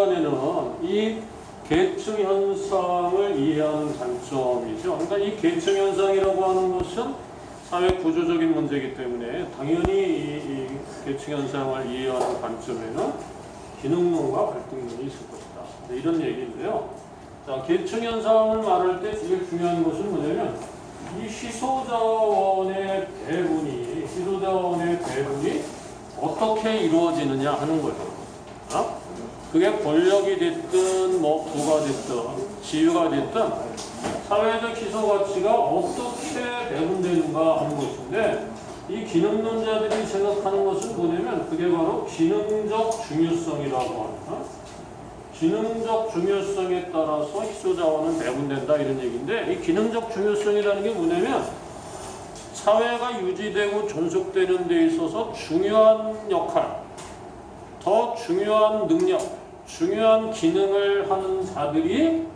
시간에는 이 계층 현상을 이해하는 관점이죠. 그러니까 이 계층 현상이라고 하는 것은 사회 구조적인 문제이기 때문에 당연히 이 계층 현상을 이해하는 관점에는 기능론과 갈등론이 있을 것이다. 네, 이런 얘기인데요. 자, 계층 현상을 말할 때 제일 중요한 것은 뭐냐면 이 희소자원의 배분이 어떻게 이루어지느냐 하는 거예요. 그게 권력이 됐든 뭐 부가 됐든 지위가 됐든 사회적 희소 가치가 어떻게 배분되는가 하는 것인데, 이 기능론자들이 생각하는 것은 뭐냐면 그게 바로 기능적 중요성이라고 하는, 기능적 중요성에 따라서 희소자원은 배분된다 이런 얘기인데, 이 기능적 중요성이라는 게 뭐냐면 사회가 유지되고 존속되는 데 있어서 중요한 역할, 더 중요한 능력, 중요한 기능을 하는 자들이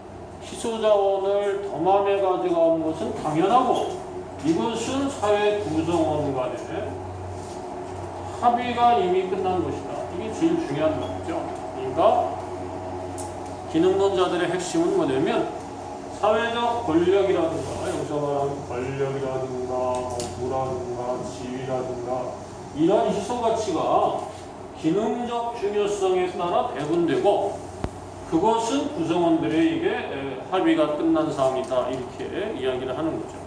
희소자원을 더 많이 가져가는 것은 당연하고, 이것은 사회 구성원 간의 합의가 이미 끝난 것이다. 이게 제일 중요한 거죠. 그러니까 기능론자들의 핵심은 뭐냐면 사회적 권력이라든가, 여기서 말하는 권력이라든가 부라든가 지위라든가 이런 희소가치가 기능적 중요성에 따라 배분되고, 그것은 구성원들의 이게 합의가 끝난 사항이다 이렇게 이야기를 하는 거죠.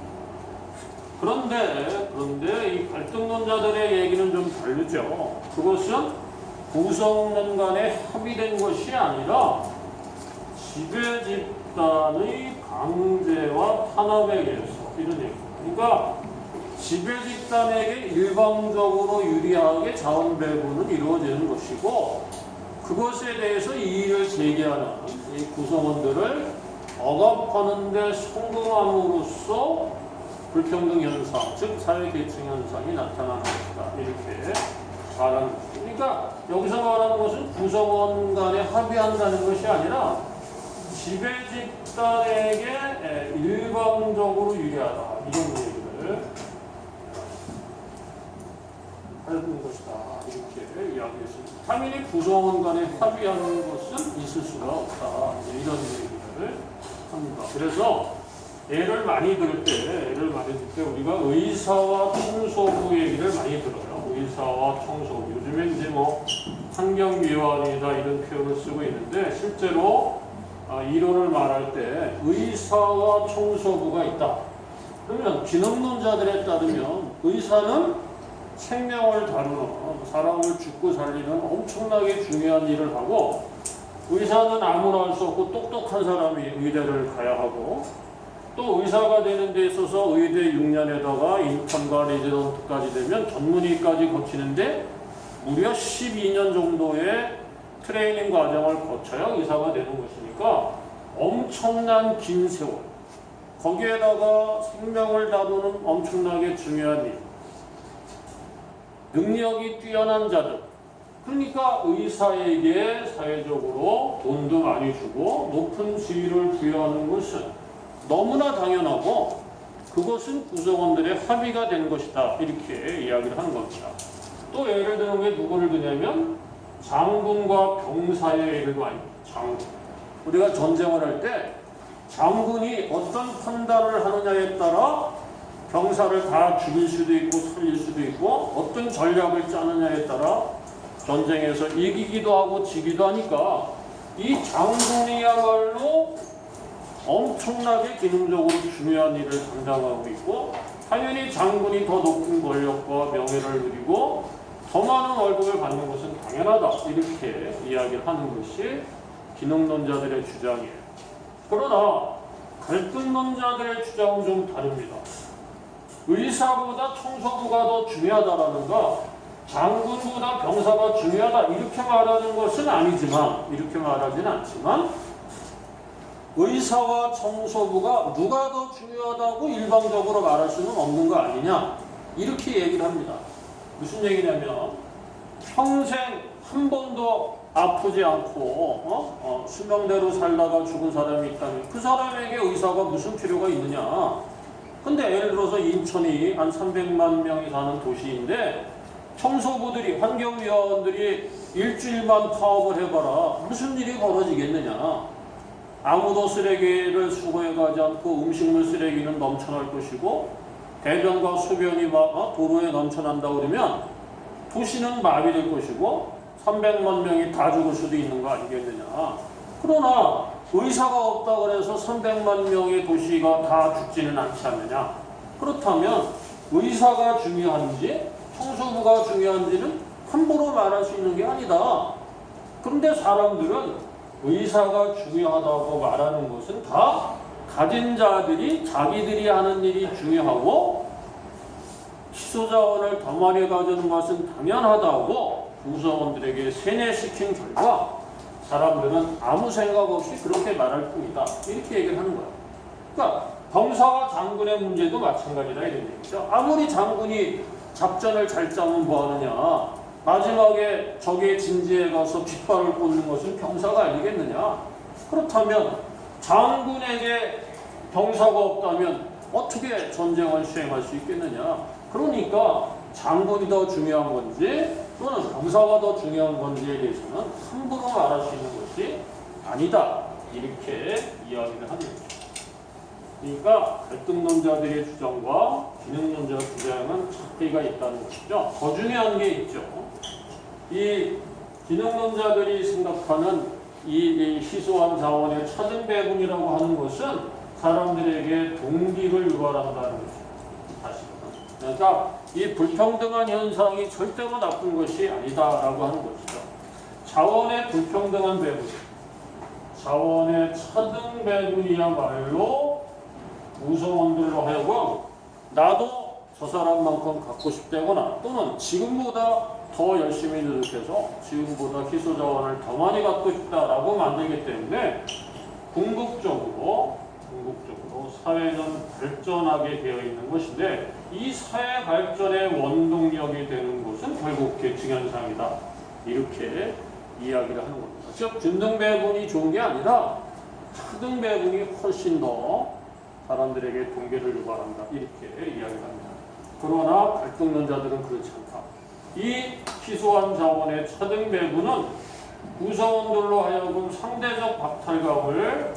그런데 이 갈등론자들의 얘기는 좀 다르죠. 그것은 구성원 간에 합의된 것이 아니라 지배 집단의 강제와 탄압에 의해서 이런 얘기. 그러니까 지배 집단에게 일방적으로 유리하게 자원 배분은 이루어지는 것이고, 그것에 대해서 이의를 제기하는 이 구성원들을 억압하는 데 성공함으로써 불평등 현상, 즉 사회 계층 현상이 나타나는 것이다. 이렇게 말하는 것이죠. 그러니까 여기서 말하는 것은 구성원 간에 합의한다는 것이 아니라 지배 집단에게 일방적으로 유리하다. 이런 얘기를 하는 것이다. 이렇게 이야기했습니다. 당연히 구성원 간에 합의하는 것은 있을 수가 없다. 이런 얘기를 합니다. 그래서 예를 많이 들을 때 우리가 의사와 청소부 얘기를 많이 들어요. 의사와 청소부. 요즘에 이제 뭐 환경미화원이다 이런 표현을 쓰고 있는데, 실제로 이론을 말할 때 의사와 청소부가 있다. 그러면 기능론자들에 따르면 의사는 생명을 다루는, 사람을 죽고 살리는 엄청나게 중요한 일을 하고, 의사는 아무나 할 수 없고 똑똑한 사람이 의대를 가야 하고, 또 의사가 되는 데 있어서 의대 6년에다가 인턴과 레지던트까지 되면 전문의까지 거치는데 무려 12년 정도의 트레이닝 과정을 거쳐야 의사가 되는 것이니까 엄청난 긴 세월, 거기에다가 생명을 다루는 엄청나게 중요한 일, 능력이 뛰어난 자들, 그러니까 의사에게 사회적으로 돈도 많이 주고 높은 지위를 부여하는 것은 너무나 당연하고, 그것은 구성원들의 합의가 된 것이다. 이렇게 이야기를 하는 겁니다. 또 예를 들어 왜 누구를 드냐면 장군과 병사의 예를 많이 듭니다. 장군. 우리가 전쟁을 할 때 장군이 어떤 판단을 하느냐에 따라 병사를 다 죽일 수도 있고 살릴 수도 있고, 어떤 전략을 짜느냐에 따라 전쟁에서 이기기도 하고 지기도 하니까 이 장군이야말로 엄청나게 기능적으로 중요한 일을 담당하고 있고, 당연히 장군이 더 높은 권력과 명예를 누리고 더 많은 월급을 받는 것은 당연하다. 이렇게 이야기를 하는 것이 기능론자들의 주장이에요. 그러나 갈등론자들의 주장은 좀 다릅니다. 의사보다 청소부가 더 중요하다라는가, 장군보다 병사가 중요하다 이렇게 말하는 것은 아니지만, 이렇게 말하지는 않지만, 의사와 청소부가 누가 더 중요하다고 일방적으로 말할 수는 없는 거 아니냐, 이렇게 얘기를 합니다. 무슨 얘기냐면 평생 한 번도 아프지 않고 수명대로 살다가 죽은 사람이 있다면 그 사람에게 의사가 무슨 필요가 있느냐. 근데 예를 들어서 인천이 한 300만 명이 사는 도시인데 청소부들이, 환경위원들이 일주일만 파업을 해봐라. 무슨 일이 벌어지겠느냐. 아무도 쓰레기를 수거해가지 않고 음식물 쓰레기는 넘쳐날 것이고 대변과 소변이 막 도로에 넘쳐난다 그러면 도시는 마비될 것이고 300만 명이 다 죽을 수도 있는 거 아니겠느냐. 그러나 의사가 없다 그래서 300만 명의 도시가 다 죽지는 않지 않느냐. 그렇다면 의사가 중요한지 청소부가 중요한지는 함부로 말할 수 있는 게 아니다. 그런데 사람들은 의사가 중요하다고 말하는 것은 다 가진 자들이 자기들이 하는 일이 중요하고 희소자원을 더 많이 가지는 것은 당연하다고 구성원들에게 세뇌시킨 결과 사람들은 아무 생각 없이 그렇게 말할 뿐이다. 이렇게 얘기를 하는 거야. 그러니까 병사와 장군의 문제도 마찬가지다 이런 얘기죠. 아무리 장군이 작전을 잘 짜면 뭐하느냐. 마지막에 적의 진지에 가서 깃발을 꽂는 것은 병사가 아니겠느냐. 그렇다면 장군에게 병사가 없다면 어떻게 전쟁을 수행할 수 있겠느냐. 그러니까 장군이 더 중요한 건지 또는 병사가 더 중요한 건지에 대해서는 함부로 말할 수 있는 것이 아니다. 이렇게 이야기를 하는 거죠. 그러니까 갈등론자들의 주장과 기능론자 주장은 차이가 있다는 것이죠. 더 중요한 게 있죠. 이 기능론자들이 생각하는 이 희소한 자원의 차등 배분이라고 하는 것은 사람들에게 동기를 유발한다는 것이죠. 사실은. 그러니까 이 불평등한 현상이 절대로 나쁜 것이 아니다라고 하는 것이죠. 자원의 불평등한 배분, 자원의 차등 배분이야말로 구성원들로 하여금 나도 저 사람만큼 갖고 싶다거나 또는 지금보다 더 열심히 노력해서 지금보다 희소자원을 더 많이 갖고 싶다라고 만들기 때문에 궁극적으로 사회는 발전하게 되어 있는 것인데 이 사회 발전의 원동력이 되는 것은 결국 계층현상이다. 이렇게 이야기를 하는 겁니다. 즉 준등배분이 좋은 게 아니라 차등배분이 훨씬 더 사람들에게 동기를 유발한다. 이렇게 이야기를 합니다. 그러나 갈등론자들은 그렇지 않다. 이 희소한 자원의 차등 배분은 구성원들로 하여금 상대적 박탈감을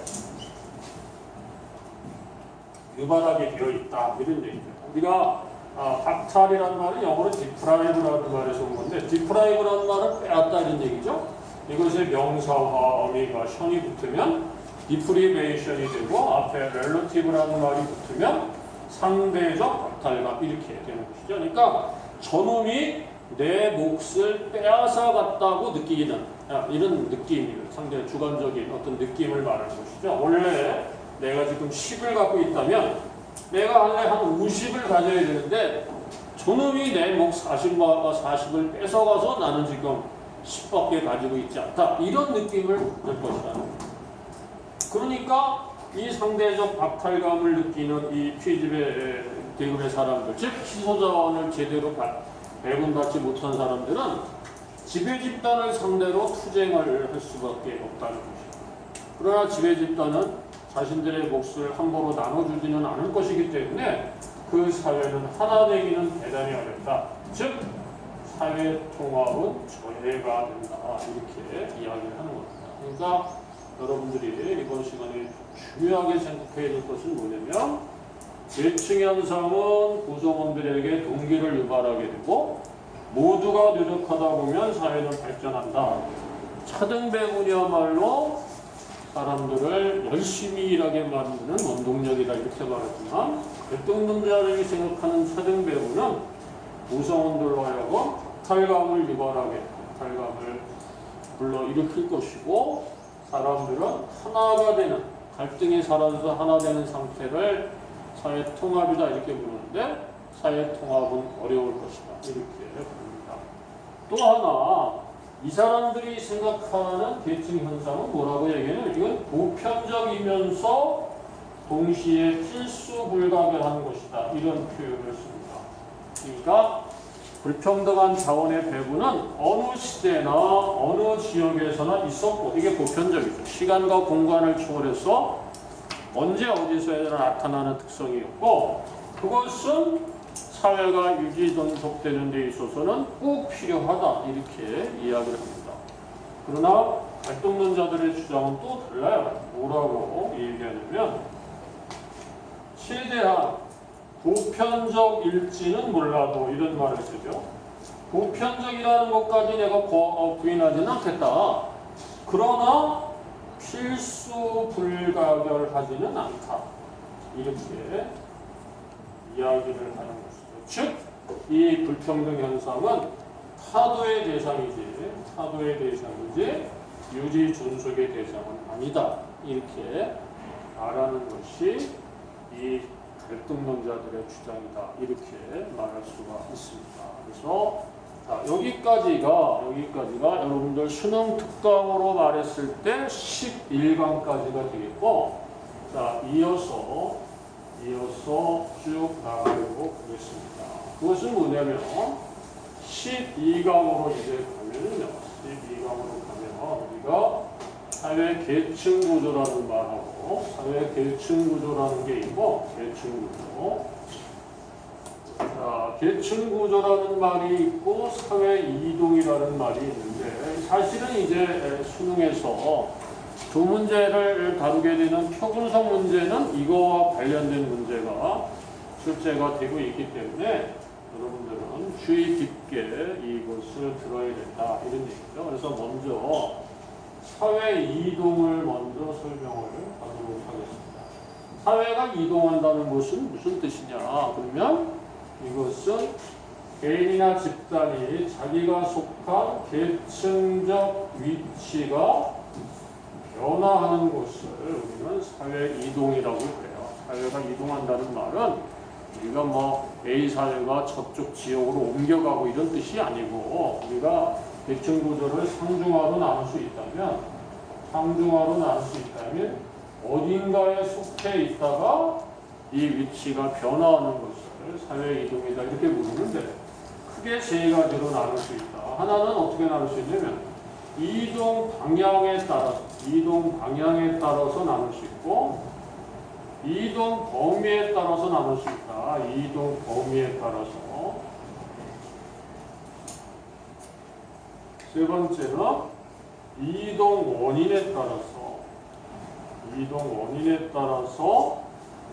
유발하게 되어 있다. 이런 얘기입니다. 우리가 박탈이라는 말은 영어로 디프라이브라는 말에서 온 건데 디프라이브라는 말은 빼앗다 이런 얘기죠. 이것의 명사와 어미가 션이 붙으면 디프리베이션이 되고 앞에 렐러티브라는 말이 붙으면 상대적 박탈감 이렇게 되는 것이죠. 그러니까 저놈이 내 몫을 빼앗아 갔다고 느끼는 이런 느낌이에요. 상당히 주관적인 어떤 느낌을 말하는 것이죠. 원래 내가 지금 10을 갖고 있다면 내가 원래 한 50을 가져야 되는데 저놈이 내 몫 40을 뺏어가서 나는 지금 10밖에 가지고 있지 않다. 이런 느낌을 줄 것이다. 그러니까 이 상대적 박탈감을 느끼는 이 피지배 계급의 사람들, 즉 희소자원을 제대로 배분받지 못한 사람들은 지배집단을 상대로 투쟁을 할 수밖에 없다는 것입니다. 그러나 지배집단은 자신들의 몫을 함부로 나눠주지는 않을 것이기 때문에 그 사회는 하나 되기는 대단히 어렵다. 즉 사회통합은 저해가 된다. 이렇게 이야기를 하는 겁니다. 그러니까 여러분들이 이번 시간에 중요하게 생각해야 될 것은 뭐냐면 계층현상은 구성원들에게 동기를 유발하게 되고 모두가 노력하다 보면 사회는 발전한다. 차등배분이야말로 사람들을 열심히 일하게 만드는 원동력이다. 이렇게 말했지만 갈등론자들이 생각하는 차등배분은 구성원들로 하여금 탈감을 유발하게 탈감을 불러일으킬 것이고 사람들은 하나가 되는 갈등이 사라져서 하나 되는 상태를 사회통합이다 이렇게 부르는데 사회통합은 어려울 것이다 이렇게 부릅니다. 또 하나 이 사람들이 생각하는 계층현상은 뭐라고 얘기하냐면 이건 보편적이면서 동시에 필수불가결한 것이다 이런 표현을 씁니다. 그러니까 불평등한 자원의 배분은 어느 시대나 어느 지역에서나 있었고 이게 보편적이죠. 시간과 공간을 초월해서 언제 어디서나 나타나는 특성이었고 그것은 사회가 유지 존속되는 데 있어서는 꼭 필요하다 이렇게 이야기를 합니다. 그러나 갈등론자들의 주장은 또 달라요. 뭐라고 얘기하냐면 최대한 보편적 일지는 몰라도 이런 말을 쓰죠. 보편적이라는 것까지 내가 부인하지는 않겠다. 그러나 필수 불가결하지는 않다. 이렇게 이야기를 하는 것이죠. 즉, 이 불평등 현상은 타도의 대상이지 유지 존속의 대상은 아니다. 이렇게 말하는 것이 이 갈등론자들의 주장이다. 이렇게 말할 수가 있습니다. 그래서 자, 여기까지가 여러분들 수능 특강으로 말했을 때 11강까지가 되겠고, 자, 이어서 쭉 나가려고 하겠습니다. 그것은 뭐냐면 12강으로 이제 가면은요. 12강으로 가면 우리가 사회 계층 구조라는 말하고 사회 계층 구조라는 게 있고 계층 구조. 자, 계층 구조라는 말이 있고 사회 이동이라는 말이 있는데 사실은 이제 수능에서 두 문제를 다루게 되는 표분석 문제는 이거와 관련된 문제가 출제가 되고 있기 때문에 여러분들은 주의 깊게 이것을 들어야 된다 이런 얘기죠. 그래서 먼저 사회 이동을 먼저 설명을 하도록 하겠습니다. 사회가 이동한다는 것은 무슨 뜻이냐? 그러면 이것은 개인이나 집단이 자기가 속한 계층적 위치가 변화하는 것을 우리는 사회 이동이라고 그래요. 사회가 이동한다는 말은 우리가 뭐 A 사회가 저쪽 지역으로 옮겨가고 이런 뜻이 아니고 우리가 계층 구조를 상중하로 나눌 수 있다면 어딘가에 속해 있다가 이 위치가 변화하는 것을 사회 이동이다 이렇게 부르는데 크게 세 가지로 나눌 수 있다. 하나는 어떻게 나눌 수 있냐면 이동 방향에 따라서 나눌 수 있고 이동 범위에 따라서 나눌 수 있다. 이동 범위에 따라서. 세 번째는 이동 원인에 따라서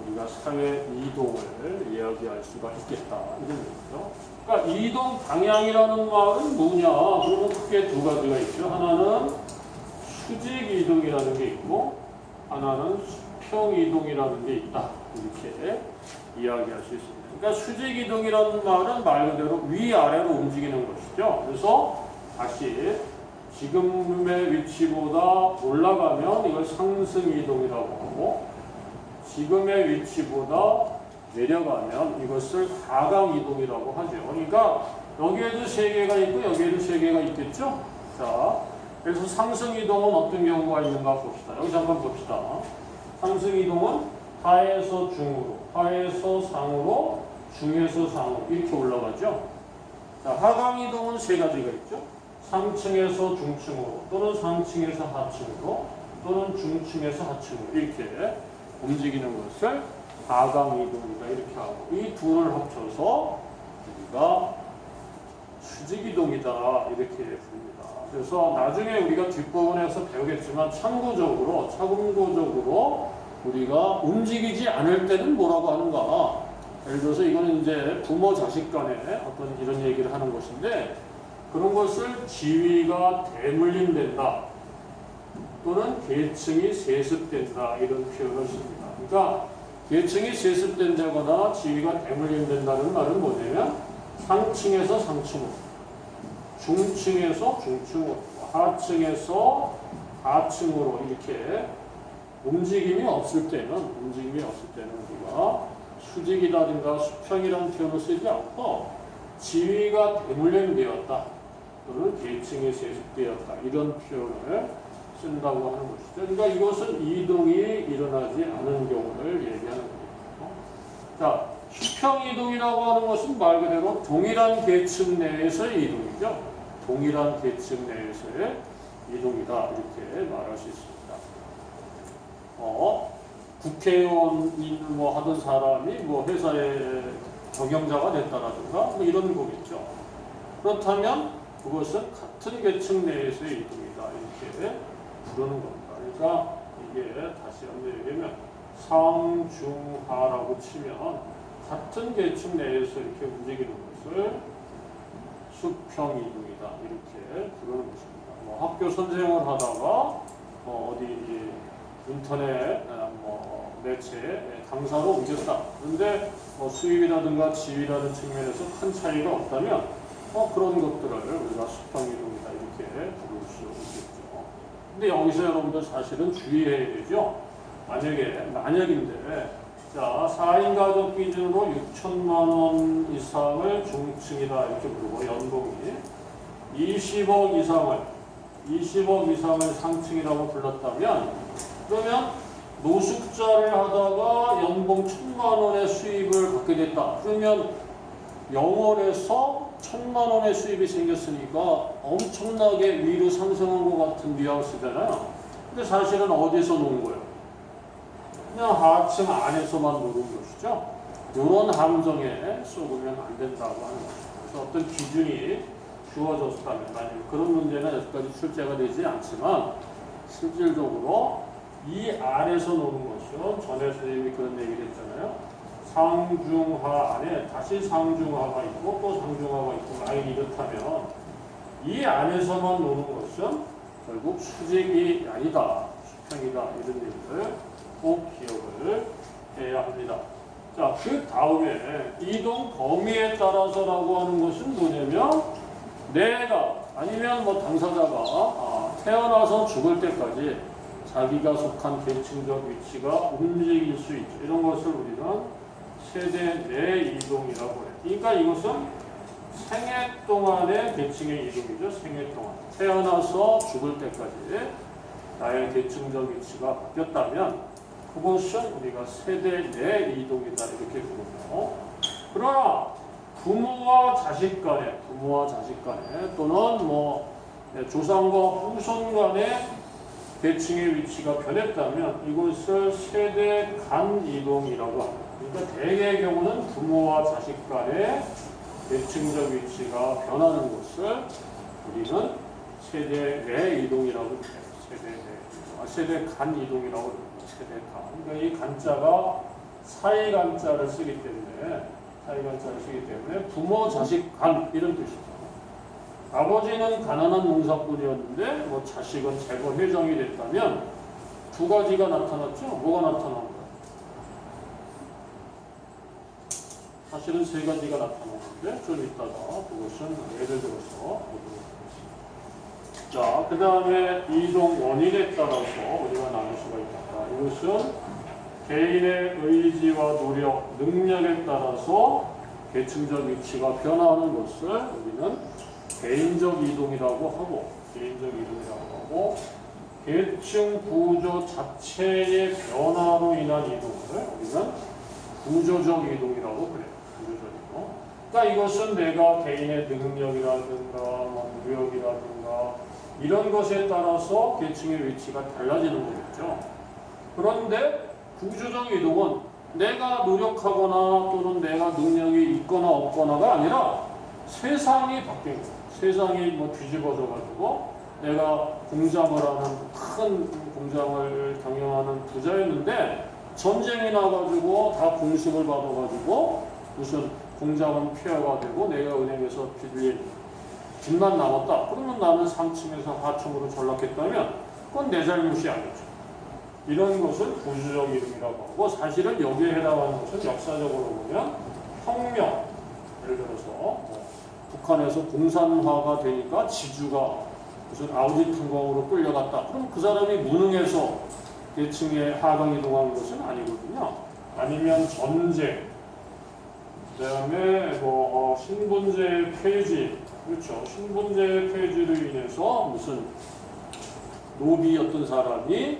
우리가 사회 이동을 이야기할 수가 있겠다. 이런 얘기죠. 그러니까 이동 방향이라는 말은 뭐냐? 그러면 크게 두 가지가 있죠. 하나는 수직 이동이라는 게 있고 하나는 수평 이동이라는 게 있다. 이렇게 이야기할 수 있습니다. 그러니까 수직 이동이라는 말은 말 그대로 위아래로 움직이는 것이죠. 그래서 다시 지금의 위치보다 올라가면 이걸 상승 이동이라고 하고 지금의 위치보다 내려가면 이것을 하강 이동이라고 하죠. 그러니까 여기에도 세 개가 있고 여기에도 세 개가 있겠죠. 자, 그래서 상승 이동은 어떤 경우가 있는가 봅시다. 여기서 한번 봅시다. 상승 이동은 하에서 중으로, 하에서 상으로, 중에서 상으로 이렇게 올라가죠. 자, 하강 이동은 세 가지가 있죠. 상층에서 중층으로 또는 상층에서 하층으로 또는 중층에서 하층으로 이렇게 움직이는 것을 하강 이동이다 이렇게 하고 이 둘을 합쳐서 우리가 수직 이동이다 이렇게 부릅니다. 그래서 나중에 우리가 뒷부분에서 배우겠지만 참고적으로 우리가 움직이지 않을 때는 뭐라고 하는가? 예를 들어서 이거는 이제 부모 자식 간에 어떤 이런 얘기를 하는 것인데 그런 것을 지위가 대물림된다 또는 계층이 세습된다 이런 표현을 씁니다. 그러니까 계층이 세습된다거나 지위가 대물림된다는 말은 뭐냐면 상층에서 상층으로, 중층에서 중층으로, 하층에서 하층으로 이렇게 움직임이 없을 때는 우리가 수직이라든가 수평이라는 표현을 쓰지 않고 지위가 대물림되었다 또는 계층이 세습되었다 이런 표현을 쓴다고 하는 것이죠. 그러니까 이것은 이동이 일어나지 않은 경우를 얘기하는 거예요. 자, 수평 이동이라고 하는 것은 말 그대로 동일한 계층 내에서의 이동이죠. 동일한 계층 내에서의 이동이다 이렇게 말할 수 있습니다. 국회의원 뭐 하던 사람이 뭐 회사에 경영자가 됐다라든가 뭐 이런 거겠죠. 그렇다면 그것은 같은 계층 내에서의 이동이다 이렇게 부르는 겁니다. 그러니까 이게 다시 한번 얘기하면 상중하라고 치면 같은 계층 내에서 이렇게 움직이는 것을 수평이동이다 이렇게 부르는 것입니다. 뭐 학교 선생을 하다가 어디 인터넷 매체 강사로 옮겼다. 그런데 수입이라든가 지위라는 측면에서 큰 차이가 없다면 그런 것들을 우리가 수평이동이다 이렇게 부를 수 있겠죠. 근데 여기서 여러분들 사실은 주의해야 되죠. 만약인데 자 4인 가족 기준으로 6천만 원 이상을 중층이다 이렇게 부르고 연봉이 20억 이상을 상층이라고 불렀다면 그러면 노숙자를 하다가 연봉 1,000만 원의 수입을 받게 됐다. 그러면 0원에서 1,000만 원의 수입이 생겼으니까 엄청나게 위로 상승한 것 같은 뉘앙스잖아요. 근데 사실은 어디서 놓은 거예요? 그냥 하층 안에서만 놓은 것이죠. 이런 함정에 쏘으면 안 된다고 하는 것이죠. 그래서 어떤 기준이 주어졌다면 만약 그런 문제는 여기까지 출제가 되지 않지만 실질적으로 이 안에서 노는 것이요. 전에 선생님이 그런 얘기를 했잖아요. 상중하 안에 다시 상중하가 있고 또 상중하가 있고 라인이 이렇다면 이 안에서만 노는 것은 결국 수직이 아니다. 수평이다. 이런 얘기를 꼭 기억을 해야 합니다. 자, 그 다음에 이동 범위에 따라서라고 하는 것은 뭐냐면 내가 아니면 당사자가 태어나서 죽을 때까지 자기가 속한 계층적 위치가 움직일 수 있죠. 이런 것을 우리는 세대 내 이동이라고 해요. 그러니까 이것은 생애 동안의 계층의 이동이죠. 생애 동안. 태어나서 죽을 때까지 나의 계층적 위치가 바뀌었다면 그것은 우리가 세대 내 이동이다 이렇게 부르고 그러나 부모와 자식 간에 또는 조상과 후손 간의 계층의 위치가 변했다면 이것을 세대 간 이동이라고 합니다. 그러니까 대개의 경우는 부모와 자식 간의 계층적 위치가 변하는 것을 우리는 세대 내 이동이라고 해요. 세대 간 이동이라고 합니다. 세대 간. 그러니까 이 간자가 사이 간자를 쓰기 때문에 부모 자식 간 이런 뜻이죠. 아버지는 가난한 농사꾼이었는데 자식은 재벌 회장이 됐다면 두 가지가 나타났죠. 뭐가 나타난 거예요? 사실은 세 가지가 나타나는데 좀 이따가 그것은 예를 들어서 보도록 하겠습니다. 자, 그 다음에 이동 원인에 따라서 우리가 나눌 수가 있다. 이것은 개인의 의지와 노력, 능력에 따라서 계층적 위치가 변화하는 것을 우리는 개인적 이동이라고 하고 계층 구조 자체의 변화로 인한 이동을 우리는 구조적 이동이라고 그래요. 구조적 이동. 그러니까 이것은 내가 개인의 능력이라든가 노력이라든가 이런 것에 따라서 계층의 위치가 달라지는 거겠죠. 그런데 구조적 이동은 내가 노력하거나 또는 내가 능력이 있거나 없거나가 아니라 세상이 바뀐 거예요. 세상이 뒤집어져 가지고 내가 공장을 하는 큰 공장을 경영하는 부자였는데 전쟁이 나가지고 다 공습을 받아가지고 무슨 공장은 폐허가 되고 내가 은행에서 빚을 빚만 남았다. 그러면 나는 3층에서 4층으로 전락했다면 그건 내 잘못이 아니죠. 이런 것을 구조적 이동이라고 하고 사실은 여기에 해당하는 것은 역사적으로 보면 혁명, 예를 들어서 북한에서 공산화가 되니까 지주가 무슨 아우지탄광으로 끌려갔다. 그럼 그 사람이 무능해서 계층에 하강 이동한 것은 아니거든요. 아니면 전쟁, 그 다음에 신분제 폐지, 그렇죠. 신분제 폐지로 인해서 무슨 노비였던 사람이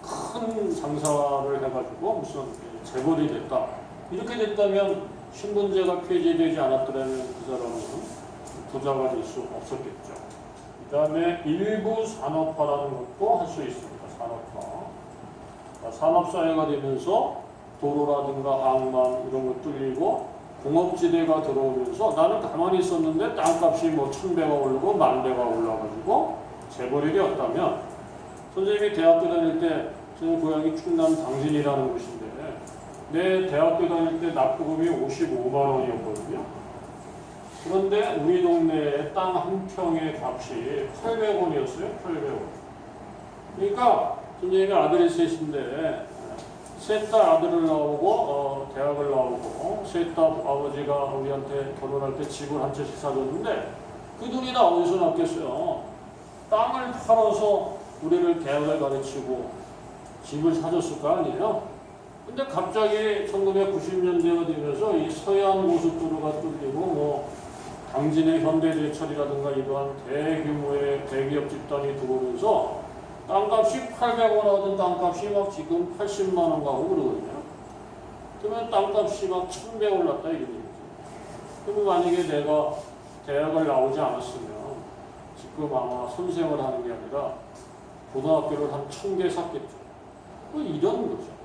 큰 장사를 해가지고 무슨 재벌이 됐다. 이렇게 됐다면 신분제가 폐지되지 않았더라면 그 사람은 부자가 될 수 없었겠죠. 그 다음에 일부 산업화라는 것도 할 수 있습니다. 산업화. 산업사회가 되면서 도로라든가 항만 이런 것 뚫리고 공업지대가 들어오면서 나는 가만히 있었는데 땅값이 뭐 1000배가 오르고 10,000배가 올라가지고 재벌일이었다면 선생님이 대학교 다닐 때 저는 고향이 충남 당진이라는 곳인데 내 대학교 다닐 때 납부금이 55만 원이었거든요. 그런데 우리 동네에 땅 한 평의 값이 800원이었어요. 800원. 그러니까 선생님이 아들이 셋인데 셋 다 아들을 나오고 대학을 나오고 셋 다 아버지가 우리한테 결혼할 때 집을 한 채씩 사줬는데 그 돈이 다 어디서 났겠어요. 땅을 팔아서 우리를 대학을 가르치고 집을 사줬을 거 아니에요. 근데 갑자기 1990년대가 되면서 이 서해안 고속도로가 뚫리고 뭐 당진의 현대제철이라든가 이러한 대규모의 대기업 집단이 들어오면서 땅값이 800원 하던 땅값이 막 지금 80만 원 가고 그러거든요. 그러면 땅값이 막 1000배 올랐다 이런 얘기죠. 그러면 만약에 내가 대학을 나오지 않았으면 지금 아마 선생을 하는 게 아니라 고등학교를 한 1000개 샀겠죠. 뭐 이런 거죠.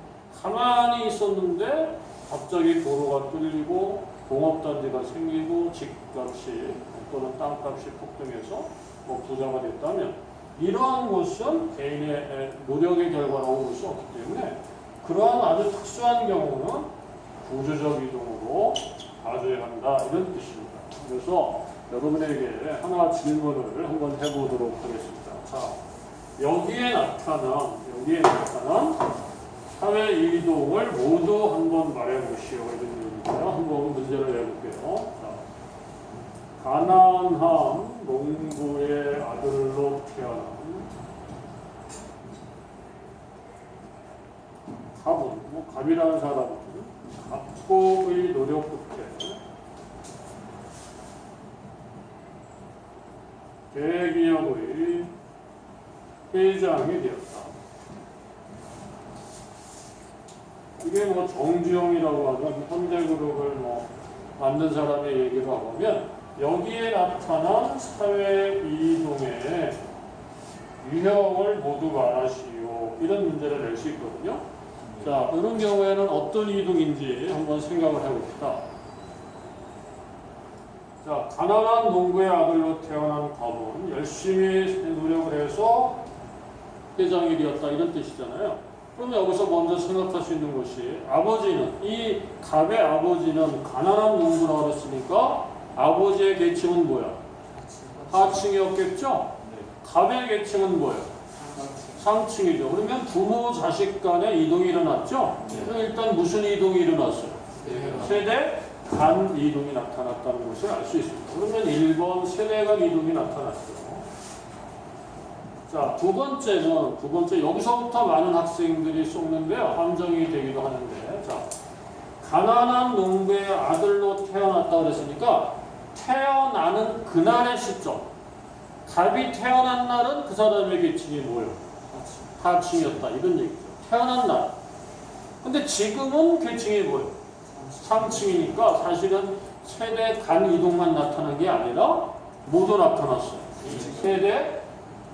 가만히 있었는데 갑자기 도로가 뚫리고 공업단지가 생기고 집값이 또는 땅값이 폭등해서 뭐 부자가 됐다면 이러한 것은 개인의 노력의 결과라고 볼 수 없기 때문에 그러한 아주 특수한 경우는 구조적 이동으로 봐줘야 한다 이런 뜻입니다. 그래서 여러분에게 하나 질문을 한번 해보도록 하겠습니다. 자, 여기에 나타난 사회 이동을 모두 한번 말해보시오 이런 얘기인데요. 한번 문제를 내볼게요. 자, 가난한 농부의 아들로 태어난 갑은, 갑이라는 사람은 갑고의 노력 끝에 대기업의 회장이 되었다. 이게 뭐 정주영이라고 하죠. 현대그룹을 만든 사람의 얘기를 하면 여기에 나타난 사회 이동의 유형을 모두 말하시오. 이런 문제를 낼 수 있거든요. 자, 이런 경우에는 어떤 이동인지 한번 생각을 해봅시다. 자, 가난한 농부의 아들로 태어난 갑은 열심히 노력을 해서 회장이 되었다 이런 뜻이잖아요. 그럼 여기서 먼저 생각할 수 있는 것이 아버지는 이 갑의 아버지는 가난한 농부라고 그랬으니까 아버지의 계층은 뭐야? 하층이었겠죠? 갑의 계층은 뭐예요? 상층이죠. 그러면 부모 자식 간의 이동이 일어났죠? 그럼 일단 무슨 이동이 일어났어요? 세대 간 이동이 나타났다는 것을 알 수 있습니다. 그러면 1번 세대 간 이동이 나타났죠. 자, 두 번째 여기서부터 많은 학생들이 쏟는데요. 함정이 되기도 하는데, 자, 가난한 농부의 아들로 태어났다 그랬으니까 태어나는 그날의 시점, 갑이 태어난 날은 그 사람의 계층이 뭐예요? 하층이었다 이런 얘기죠. 태어난 날. 근데 지금은 계층이 뭐예요? 상층이니까 사실은 세대 간 이동만 나타난 게 아니라 모두 나타났어요. 세대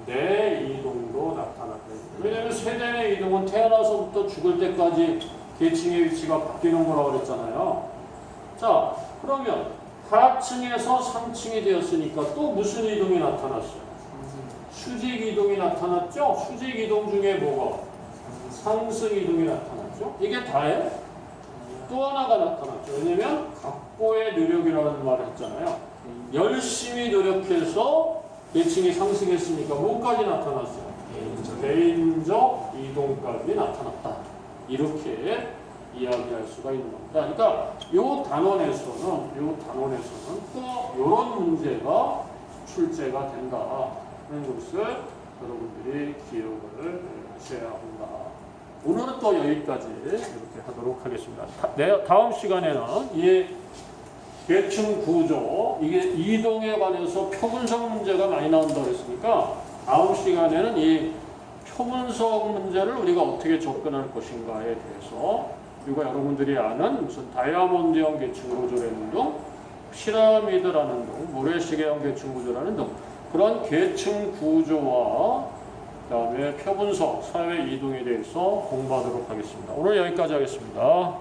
내 이동도 나타났다. 왜냐하면 세대 내 이동은 태어나서부터 죽을 때까지 계층의 위치가 바뀌는 거라고 그랬잖아요. 자, 그러면 하층에서 상층이 되었으니까 또 무슨 이동이 나타났어요? 수직 이동이 나타났죠? 수직 이동 중에 뭐가? 상승 이동이 나타났죠? 이게 다예요? 또 하나가 나타났죠. 왜냐면 각고의 노력이라는 말을 했잖아요. 열심히 노력해서 계층이 상승했으니까 뭐까지 나타났어요? 개인적 이동까지 나타났다. 이렇게 이야기할 수가 있는 겁니다. 그러니까 이 단원에서는 또 이런 문제가 출제가 된다. 하는 것을 여러분들이 기억을 하셔야 한다. 오늘은 또 여기까지 이렇게 하도록 하겠습니다. 다음 시간에는 이 계층 구조, 이게 이동에 관해서 표분석 문제가 많이 나온다고 했으니까 다음 시간에는 이 표분석 문제를 우리가 어떻게 접근할 것인가에 대해서 그리고 여러분들이 아는 무슨 다이아몬드형 계층 구조라는 등 피라미드라는 등 모래시계형 계층 구조라는 등 그런 계층 구조와 그다음에 표분석, 사회 이동에 대해서 공부하도록 하겠습니다. 오늘 여기까지 하겠습니다.